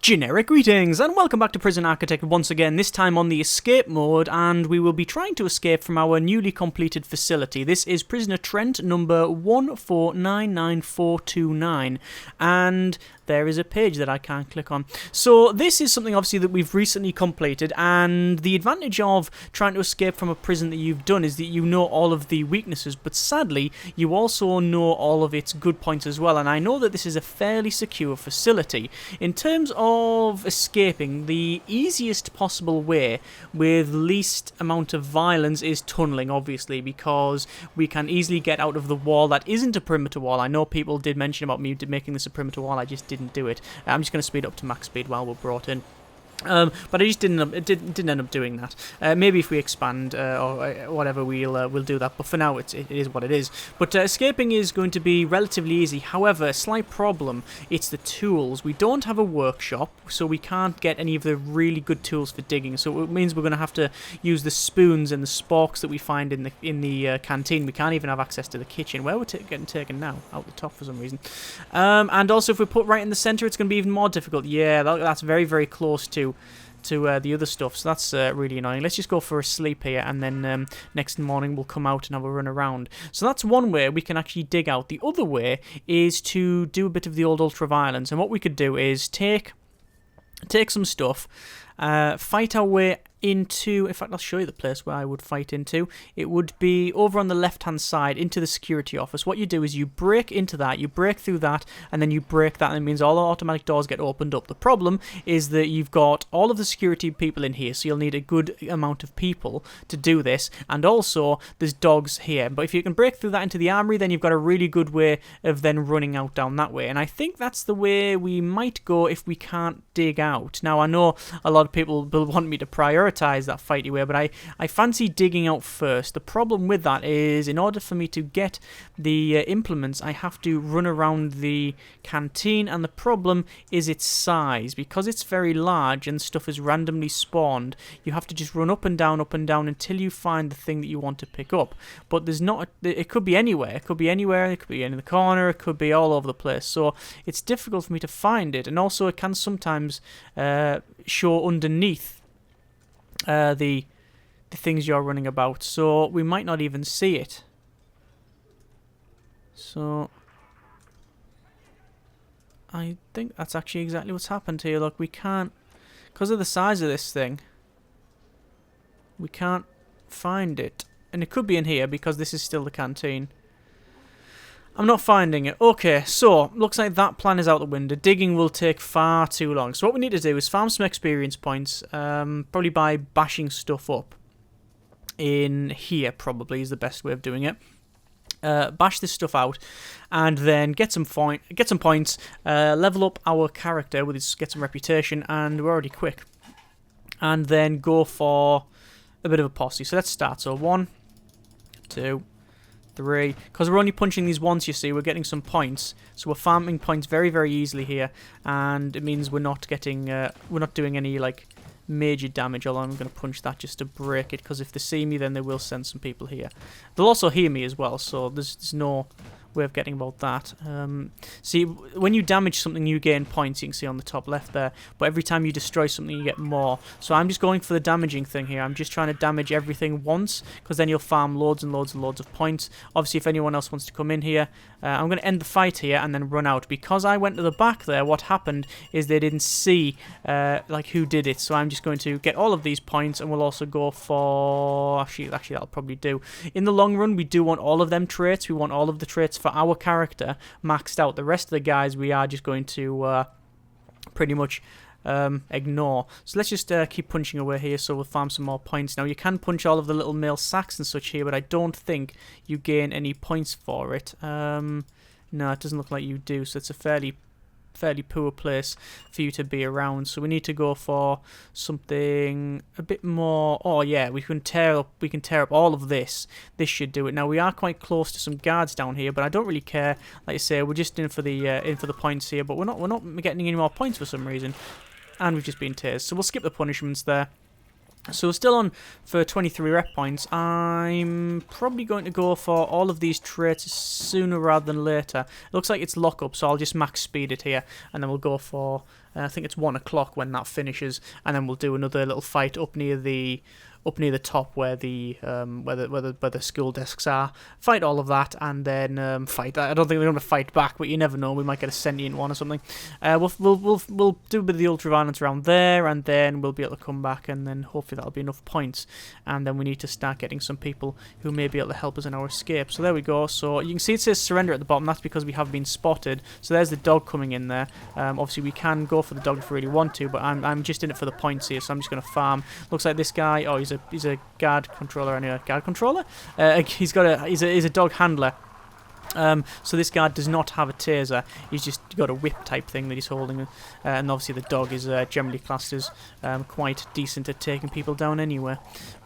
Generic greetings and welcome back to Prison Architect once again, this time on the escape mode, and we will be trying to escape from our newly completed facility. This is Prisoner Trent number 1499429, and there is a page that I can't click on. So this is something obviously that we've recently completed, and the advantage of trying to escape from a prison that you've done is that you know all of the weaknesses, but sadly you also know all of its good points as well, and I know that this is a fairly secure facility. In terms of escaping, the easiest possible way with least amount of violence is tunneling, obviously, because we can easily get out of the wall that isn't a perimeter wall. I know people did mention about me making this a perimeter wall, I just didn't do it. I'm just going to speed up to max speed while we're brought in. But I just didn't end up doing that. Maybe if we expand or whatever, we'll do that. But for now, it is what it is. But escaping is going to be relatively easy. However, a slight problem, it's the tools. We don't have a workshop, so we can't get any of the really good tools for digging. So it means we're going to have to use the spoons and the sporks that we find in the canteen. We can't even have access to the kitchen, where we're getting taken now, out the top for some reason. And also, if we put right in the center, it's going to be even more difficult. Yeah, that's very, very close to the other stuff, so that's really annoying. Let's just go for a sleep here, and then next morning we'll come out and have a run around. So that's one way we can actually dig out. The other way is to do a bit of the old ultra-violence, and what we could do is take some stuff, fight our way into, in fact I'll show you the place where I would fight into. It would be over on the left hand side into the security office. What you do is you break into that, you break through that, and then you break that, and it means all the automatic doors get opened up. The problem is that you've got all of the security people in here, so you'll need a good amount of people to do this, and also there's dogs here. But if you can break through that into the armory, then you've got a really good way of then running out down that way, and I think that's the way we might go if we can't dig out. Now I know a lot of people will want me to prioritize that fighty way, but I fancy digging out first. The problem with that is, in order for me to get the implements, I have to run around the canteen, and the problem is its size. Because it's very large and stuff is randomly spawned, you have to just run up and down until you find the thing that you want to pick up. But there's not it could be anywhere. It could be anywhere, it could be in the corner, it could be all over the place. So it's difficult for me to find it, and also it can sometimes show underneath the things you're running about, so we might not even see it. So I think that's actually exactly what's happened here. Look, we can't, because of the size of this thing, we can't find it, and it could be in here because this is still the canteen. I'm not finding it. Okay, so looks like that plan is out the window. Digging will take far too long. So what we need to do is farm some experience points, probably by bashing stuff up in here, probably is the best way of doing it. Bash this stuff out, and then get some points, level up our character with his, get some reputation, and we're already quick. And then go for a bit of a posse. So let's start. So 1, 2, 3, because we're only punching these once, you see, we're getting some points, so we're farming points very, very easily here, and it means we're not getting, we're not doing any like major damage. Although I'm going to punch that just to break it, because if they see me, then they will send some people here. They'll also hear me as well, so there's no way of getting about that. See, when you damage something, you gain points. You can see on the top left there, but every time you destroy something, you get more. So I'm just going for the damaging thing here. I'm just trying to damage everything once, because then you'll farm loads and loads and loads of points. Obviously, if anyone else wants to come in here, I'm going to end the fight here and then run out. Because I went to the back there, what happened is they didn't see like who did it. So I'm just going to get all of these points, and we'll also go for, actually that'll probably do. In the long run, we do want all of them traits. We want all of the traits for our character maxed out. The rest of the guys we are just going to pretty much ignore. So let's just keep punching away here, so we'll farm some more points. Now you can punch all of the little mail sacks and such here, but I don't think you gain any points for it. No, it doesn't look like you do, so it's a fairly poor place for you to be around. So we need to go for something a bit more. Oh yeah, we can tear up all of this. This should do it. Now we are quite close to some guards down here, but I don't really care. Like I say, we're just in for the points here, but we're not getting any more points for some reason, and we've just been tased. So we'll skip the punishments there. So we're still on for 23 rep points. I'm probably going to go for all of these traits sooner rather than later. It looks like it's lock up, so I'll just max speed it here, and then we'll go for I think it's 1 o'clock when that finishes, and then we'll do another little fight up near the top where the school desks are. Fight all of that, and then fight. I don't think they're going to fight back, but you never know. We might get a sentient one or something. We'll do a bit of the ultraviolence around there, and then we'll be able to come back, and then hopefully that'll be enough points. And then we need to start getting some people who may be able to help us in our escape. So there we go. So you can see it says surrender at the bottom. That's because we have been spotted. So there's the dog coming in there. Obviously we can go for the dog if we really want to, but I'm just in it for the points here, so I'm just going to farm. Looks like this guy. Oh, he's a guard controller anyway. Guard controller? He's a dog handler. So this guard does not have a taser. He's just got a whip type thing that he's holding, and obviously the dog is generally classed as quite decent at taking people down anyway.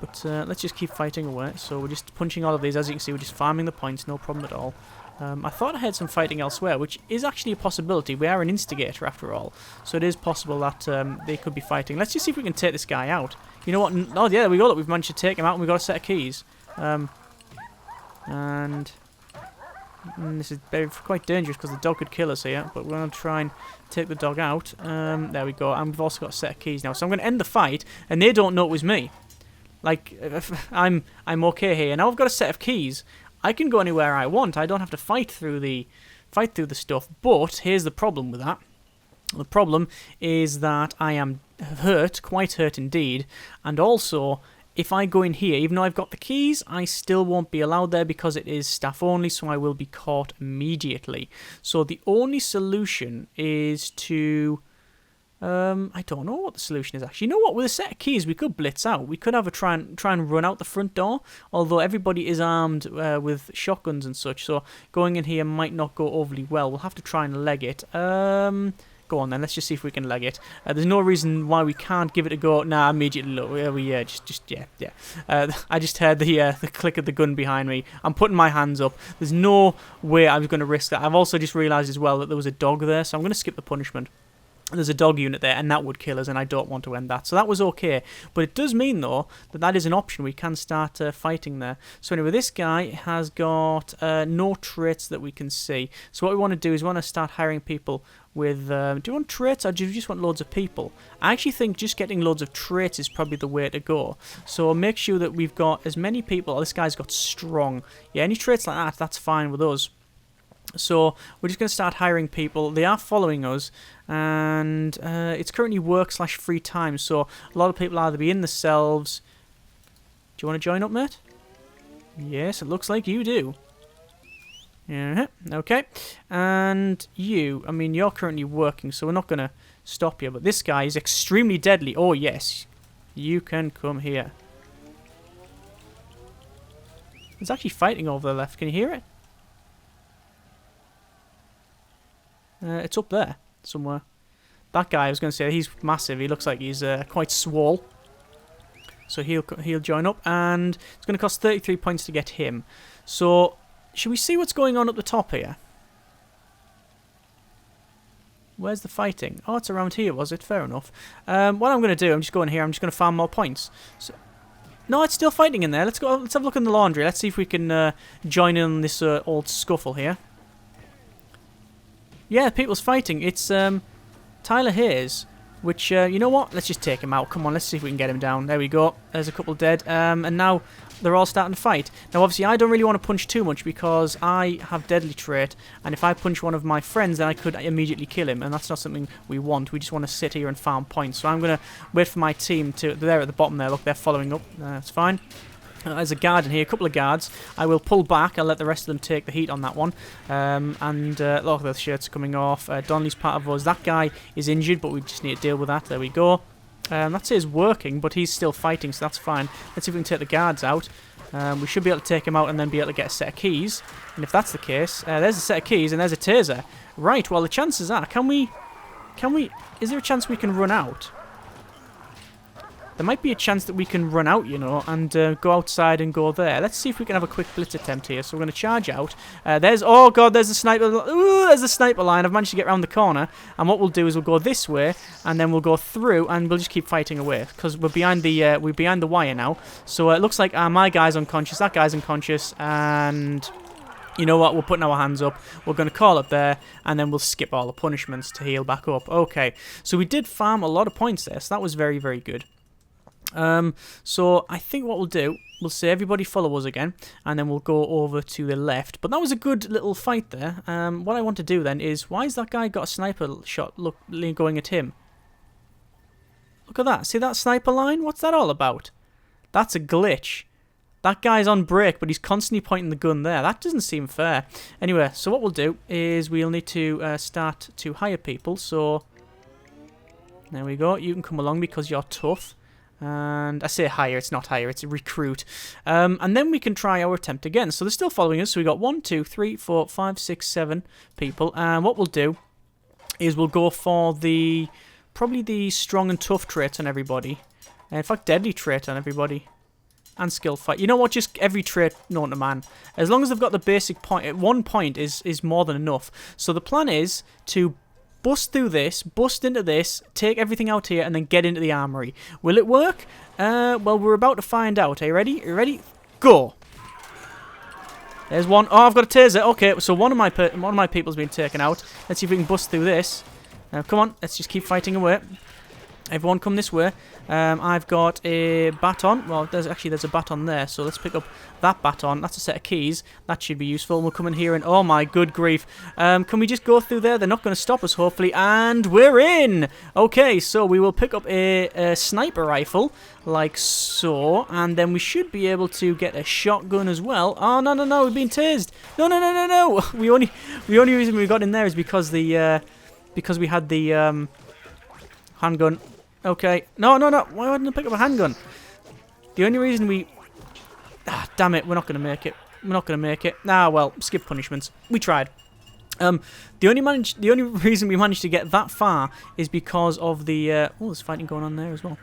But let's just keep fighting away. So we're just punching all of these. As you can see, we're just farming the points, no problem at all. I thought I had some fighting elsewhere, which is actually a possibility. We are an instigator after all, so it is possible that they could be fighting. Let's just see if we can take this guy out. You know what? Oh yeah, there we go. Look, we've managed to take him out, and we've got a set of keys. And this is quite dangerous because the dog could kill us here, but we're going to try and take the dog out. There we go, and we've also got a set of keys now. So I'm going to end the fight, and they don't know it was me. Like, I'm okay here. Now I've got a set of keys. I can go anywhere I want. I don't have to fight through the stuff. But here's the problem with that. The problem is that I am hurt, quite hurt indeed, and also if I go in here, even though I've got the keys, I still won't be allowed there because it is staff only, so I will be caught immediately. So the only solution is to... I don't know what the solution is actually. You know what? With a set of keys, we could blitz out. We could have a try and run out the front door, although everybody is armed with shotguns and such, so going in here might not go overly well. We'll have to try and leg it. Go on then, let's just see if we can leg it. There's no reason why we can't give it a go. Nah, immediately look. Yeah. I just heard the click of the gun behind me. I'm putting my hands up. There's no way I was going to risk that. I've also just realised as well that there was a dog there, so I'm going to skip the punishment. There's a dog unit there, and that would kill us, and I don't want to end that. So that was okay. But it does mean, though, that that is an option. We can start fighting there. So anyway, this guy has got no traits that we can see. So what we want to do is we want to start hiring people with... do you want traits, or do you just want loads of people? I actually think just getting loads of traits is probably the way to go. So make sure that we've got as many people... Oh, this guy's got strong. Yeah, any traits like that, that's fine with us. So we're just going to start hiring people. They are following us, and it's currently work/free time, so a lot of people either be in the cells. Do you want to join up, mate? Yes, it looks like you do. Yeah, okay. And you, I mean, you're currently working, so we're not going to stop you, but this guy is extremely deadly. Oh, yes. You can come here. There's actually fighting over the left. Can you hear it? It's up there somewhere. That guy, I was going to say, he's massive. He looks like he's quite swole. So he'll join up, and it's going to cost 33 points to get him. So, should we see what's going on at the top here? Where's the fighting? Oh, it's around here, was it? Fair enough. What I'm going to do, I'm just going here. I'm just going to farm more points. So, no, it's still fighting in there. Let's go. Let's have a look in the laundry. Let's see if we can join in on this old scuffle here. Yeah, people's fighting. It's Tyler Hayes, which, you know what? Let's just take him out. Come on, let's see if we can get him down. There we go. There's a couple dead. And now they're all starting to fight. Now, obviously, I don't really want to punch too much because I have deadly trait. And if I punch one of my friends, then I could immediately kill him. And that's not something we want. We just want to sit here and farm points. So I'm going to wait for my team to... They're at the bottom there. Look, they're following up. That's fine. There's a guard in here, a couple of guards. I will pull back. I'll let the rest of them take the heat on that one. Look, the shirt's coming off. Donnelly's part of us. That guy is injured, but we just need to deal with that. There we go. That says working, but he's still fighting, so that's fine. Let's see if we can take the guards out. We should be able to take him out and then be able to get a set of keys. And if that's the case, there's a set of keys and there's a taser. Right, well, the chances are, is there a chance we can run out? There might be a chance that we can run out, you know, and go outside and go there. Let's see if we can have a quick blitz attempt here. So we're going to charge out. Oh god, there's the sniper. Ooh, there's the sniper line. I've managed to get around the corner. And what we'll do is we'll go this way, and then we'll go through, and we'll just keep fighting away because we're behind the wire now. So it looks like my guy's unconscious. That guy's unconscious, and You know what? We're putting our hands up. We're going to call it there, and then we'll skip all the punishments to heal back up. Okay, so we did farm a lot of points there, so that was very, very good. So I think what we'll do, we'll say everybody follow us again, and then we'll go over to the left. But that was a good little fight there. What I want to do then is, why has that guy got a sniper shot going at him? Look at that. See that sniper line? What's that all about? That's a glitch. That guy's on break, but he's constantly pointing the gun there. That doesn't seem fair. Anyway, so what we'll do is we'll need to start to hire people. So there we go. You can come along because you're tough. And I say hire, it's not hire, it's a recruit. And then we can try our attempt again. So they're still following us. So we got 1, 2, 3, 4, 5, 6, 7 people. And what we'll do is we'll go for probably the strong and tough trait on everybody. In fact, deadly trait on everybody. And skill fight. You know what? Just every trait known to man. As long as they've got the basic point, at 1 point is more than enough. So the plan is to bust through this, bust into this, take everything out here, and then get into the armory. Will it work? Well, we're about to find out. Are you ready? Are you ready? Go! There's one. Oh, I've got a taser. Okay, so one of my people's been taken out. Let's see if we can bust through this. Come on, let's just keep fighting away. Everyone come this way. I've got a baton. Well, there's a baton there, so let's pick up that baton. That's a set of keys. That should be useful. And we'll come in here and, oh my good grief. Can we just go through there? They're not going to stop us, hopefully. And we're in! Okay, so we will pick up a sniper rifle, like so. And then we should be able to get a shotgun as well. Oh, no, no, no, we've been tased. No, no, no, no, no. The only reason we got in there is because we had the handgun. Okay. No, no, no. Why wouldn't I pick up a handgun? The only reason we... Ah, damn it. We're not going to make it. We're not going to make it. Ah, well, skip punishments. We tried. The only reason we managed to get that far is because of the... oh, there's fighting going on there as well.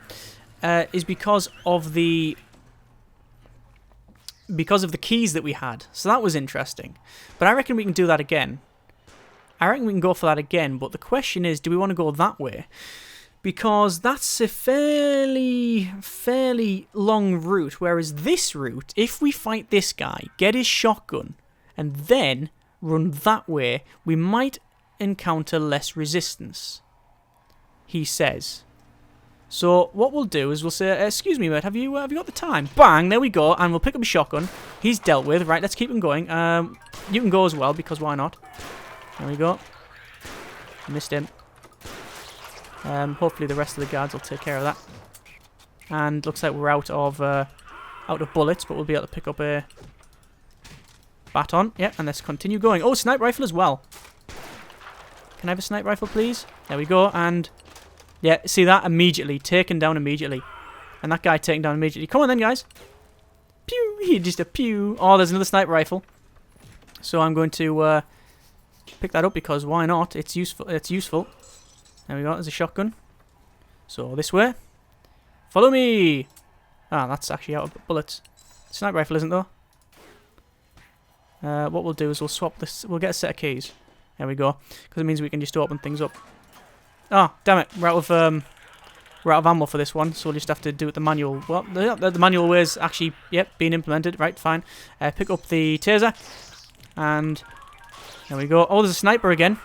Is because of the keys that we had. So that was interesting. But I reckon we can do that again. I reckon we can go for that again. But the question is, do we want to go that way? Because that's a fairly long route, whereas this route, if we fight this guy, get his shotgun, and then run that way, we might encounter less resistance, he says. So what we'll do is we'll say, excuse me, mate, have you got the time? Bang, there we go, and we'll pick up a shotgun. He's dealt with. Right, let's keep him going. You can go as well, because why not? There we go. Missed him. Hopefully the rest of the guards will take care of that. And looks like we're out of bullets, but we'll be able to pick up a baton. Yeah, and let's continue going. Oh, sniper rifle as well. Can I have a sniper rifle, please? There we go. And yeah, see that? Immediately. Taken down immediately. And that guy taken down immediately. Come on then, guys. Pew! He just a pew. Oh, there's another sniper rifle. So I'm going to pick that up because why not? It's useful. It's useful. There we go, there's a shotgun. So, this way. Follow me! Ah, that's actually out of bullets. Sniper rifle isn't, though. What we'll do is we'll swap this. We'll get a set of keys. There we go. Because it means we can just open things up. Oh, damn it. We're out of ammo for this one, so we'll just have to do it the manual. Well, the manual way is actually, yep, being implemented. Right, fine. Pick up the taser. And there we go. Oh, there's a sniper again.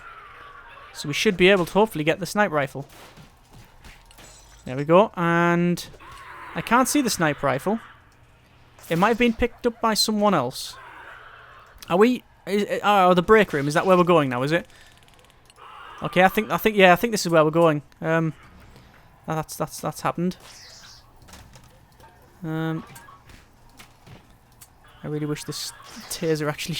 So we should be able to hopefully get the sniper rifle. There we go. And I can't see the sniper rifle. It might have been picked up by someone else. Are we... Oh, the break room. Is that where we're going now, is it? Okay, I think this is where we're going. That's happened. I really wish this taser actually...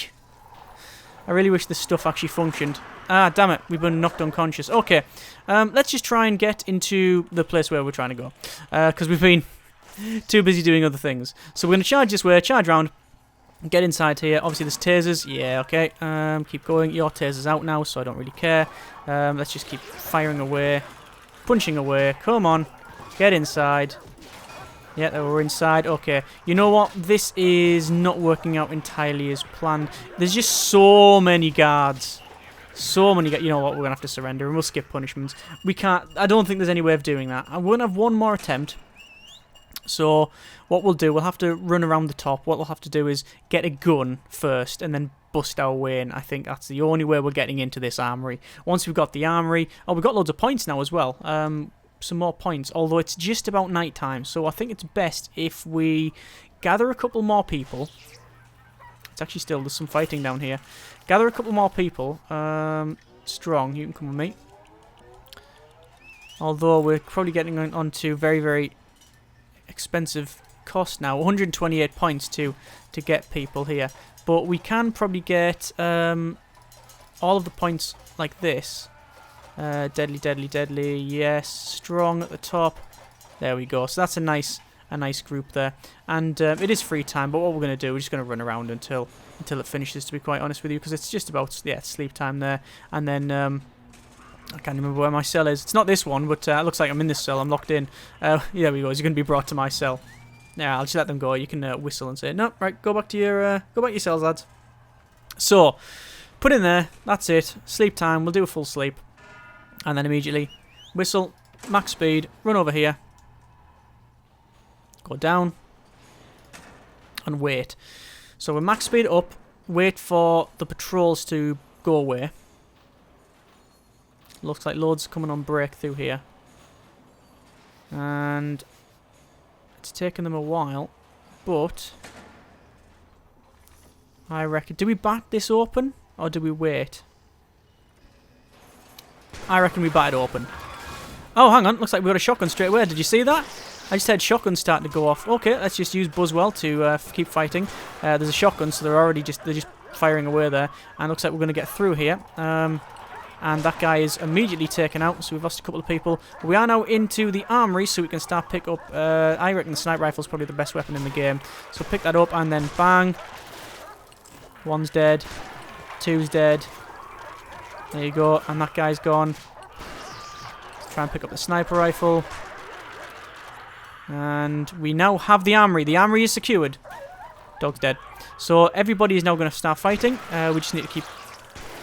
I really wish this stuff actually functioned. Ah, damn it. We've been knocked unconscious. Okay. Let's just try and get into the place where we're trying to go. Because we've been too busy doing other things. So we're going to charge this way, charge round, get inside here. Obviously, there's tasers. Yeah, okay. Keep going. Your taser's out now, so I don't really care. Let's just keep firing away. Punching away. Come on. Get inside. Yeah, we're inside. Okay. You know what? This is not working out entirely as planned. There's just so many guards. So many guards. You know what? We're going to have to surrender and we'll skip punishments. We can't... I don't think there's any way of doing that. I'm going to have one more attempt. So, what we'll do, we'll have to run around the top. What we'll have to do is get a gun first and then bust our way in. I think that's the only way we're getting into this armory. Once we've got the armory... Oh, we've got loads of points now as well. Some more points, although it's just about night time. So I think it's best if we gather a couple more people. It's actually still... There's some fighting down here. Gather a couple more people. Strong, you can come with me. Although we're probably getting onto very, very expensive cost now. 128 points to get people here. But we can probably get all of the points like this. Deadly, deadly, deadly. Yes, strong at the top. There we go. So that's a nice group there. And it is free time. But what we're going to do, we're just going to run around until it finishes. To be quite honest with you, because it's just about sleep time there. And then I can't remember where my cell is. It's not this one, but it looks like I'm in this cell. I'm locked in. Yeah, there we go. He's going to be brought to my cell. Yeah, I'll just let them go. You can whistle and say, no, right, go back to your cells, lads. So, put in there. That's it. Sleep time. We'll do a full sleep. And then immediately, whistle, max speed, run over here. Go down. And wait. So we're max speed up. Wait for the patrols to go away. Looks like loads coming on breakthrough here. And it's taken them a while, but I reckon... Do we bat this open, or do we wait? I reckon we bat it open. Oh, hang on. Looks like we got a shotgun straight away. Did you see that? I just had shotguns starting to go off. Okay, let's just use Buzzwell to keep fighting. There's a shotgun, so they're just firing away there. And looks like we're going to get through here. And that guy is immediately taken out, so we've lost a couple of people. We are now into the armory, so we can start pick up... I reckon the sniper rifle is probably the best weapon in the game. So pick that up, and then bang. One's dead. Two's dead. There you go, and that guy's gone. Let's try and pick up the sniper rifle. And we now have the armory. The armory is secured. Dog's dead. So everybody is now going to start fighting. We just need to keep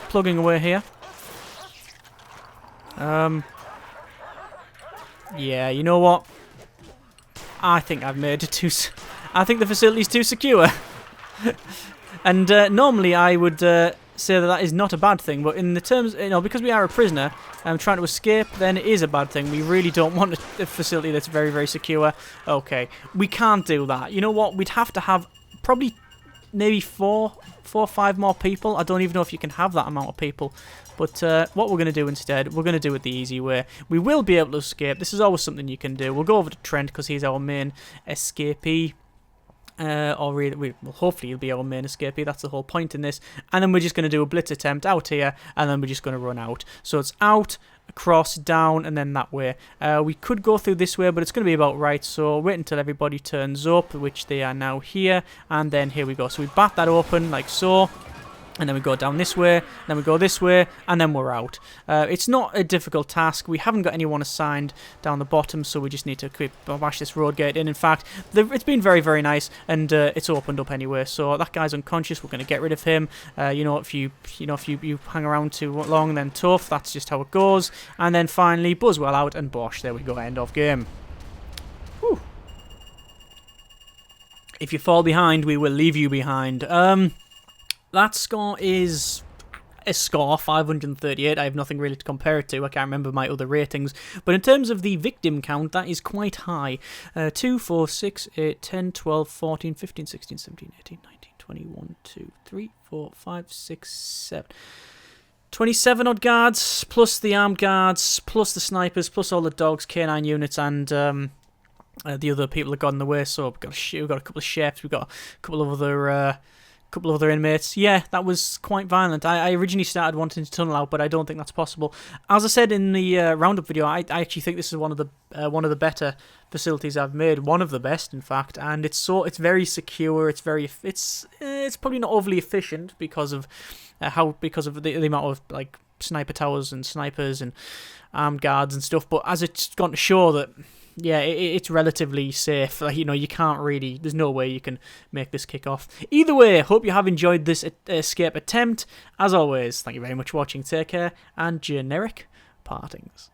plugging away here. Yeah, you know what? I think I've made it too... I think the facility's too secure. And normally I would say that is not a bad thing, but in the terms... because we are a prisoner and trying to escape, then it is a bad thing. We really don't want a facility that's very, very secure. Okay, we can't do that. You know what? We'd have to have probably maybe four or five more people. I don't even know if you can have that amount of people. But what we're going to do instead, we're going to do it the easy way. We will be able to escape. This is always something you can do. We'll go over to Trent because he's our main escapee. Or really, well, hopefully he'll be our main escapee. That's the whole point in this. And then we're just going to do a blitz attempt out here. And then we're just going to run out. So it's out, across, down, and then that way. We could go through this way, but it's going to be about right. So wait until everybody turns up, which they are now here. And then here we go. So we bat that open like so. And then we go down this way, then we go this way, and then we're out. It's not a difficult task. We haven't got anyone assigned down the bottom, so we just need to bash this road gate in. In fact, it's been very, very nice, and it's opened up anyway. So that guy's unconscious. We're going to get rid of him. If you hang around too long, then tough. That's just how it goes. And then finally, Buzzwell out, and bosh, there we go. End of game. Whew. If you fall behind, we will leave you behind. That score is a score, 538. I have nothing really to compare it to. I can't remember my other ratings. But in terms of the victim count, that is quite high. 2, 4, 6, 8, 10, 12, 14, 15, 16, 17, 18, 19, 21, 2, 3, 4, 5, 6, 7. 27 odd guards, plus the armed guards, plus the snipers, plus all the dogs, K9 units, and the other people that got in the way. So we've got a couple of chefs, we've got a couple of other inmates. Yeah, that was quite violent. I originally started wanting to tunnel out, but I don't think that's possible. As I said in the roundup video, I actually think this is one of the better facilities I've made. One of the best, in fact. And it's very secure. It's probably not overly efficient because of the amount of like sniper towers and snipers and armed guards and stuff. But as it's gone to show that. Yeah, it's relatively safe. Like, you can't really... There's no way you can make this kick off. Either way, hope you have enjoyed this escape attempt. As always, thank you very much for watching. Take care, and generic partings.